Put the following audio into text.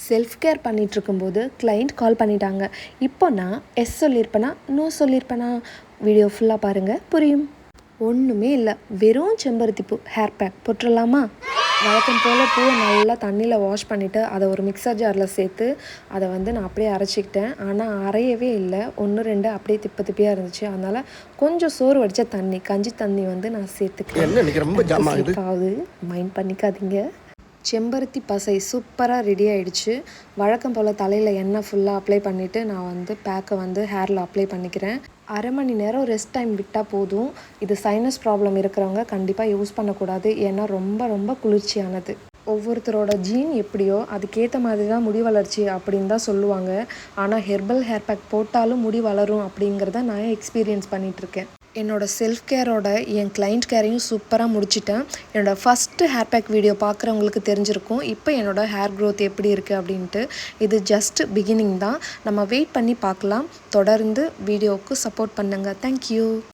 Self care பண்ணிகிட்ருக்கும்போது client கால் பண்ணிட்டாங்க. இப்போ நான் எஸ் சொல்லியிருப்பேனா நோ சொல்லியிருப்பேனா? வீடியோ ஃபுல்லாக பாருங்கள், புரியும். ஒன்றுமே இல்லை, வெறும் செம்பருத்தி பூ ஹேர் பேக் போட்டுடலாமா? வழக்கம் போல் பூவை நல்லா தண்ணியில் வாஷ் பண்ணிவிட்டு அதை ஒரு மிக்சர் ஜாரில் சேர்த்து அதை நான் அப்படியே அரைச்சிக்கிட்டேன். ஆனால் அரையவே இல்லை, 1 2 அப்படியே திப்பியாக இருந்துச்சு. அதனால் கொஞ்சம் சோறு வடித்த தண்ணி, கஞ்சி தண்ணி நான் சேர்த்துக்கிறேன். ஆகுது, மைண்ட் பண்ணிக்காதீங்க. செம்பருத்தி பசை சூப்பராக ரெடி ஆகிடுச்சு. வழக்கம் போல் தலையில் எண்ணெய் ஃபுல்லாக அப்ளை பண்ணிவிட்டு நான் பேக்கை ஹேரில் அப்ளை பண்ணிக்கிறேன். அரை மணி நேரம் ரெஸ்ட் டைம் விட்டால் போதும். இது சைனஸ் ப்ராப்ளம் இருக்கிறவங்க கண்டிப்பாக யூஸ் பண்ணக்கூடாது, ஏன்னா ரொம்ப ரொம்ப குளிர்ச்சியானது. ஒவ்வொருத்தரோட ஜீன் எப்படியோ அதுக்கேற்ற மாதிரி தான் முடி வளர்ச்சி அப்படின்னு தான் சொல்லுவாங்க. ஆனால் ஹெர்பல் ஹேர் பேக் போட்டாலும் முடி வளரும் அப்படிங்கிறத நான் எக்ஸ்பீரியன்ஸ் பண்ணிகிட்ருக்கேன். என்னோடய செல்ஃப் கேரோட என் கிளைண்ட் கேரையும் சூப்பராக முடிச்சிட்டேன். என்னோடய ஃபஸ்ட்டு ஹேர் பேக் வீடியோ பார்க்குறவங்களுக்கு தெரிஞ்சிருக்கும் இப்போ என்னோடய ஹேர் க்ரோத் எப்படி இருக்குது அப்படின்ட்டு. இது ஜஸ்ட் பிகினிங் தான், நம்ம வெயிட் பண்ணி பார்க்கலாம். தொடர்ந்து வீடியோவுக்கு சப்போர்ட் பண்ணுங்கள். தேங்க்யூ.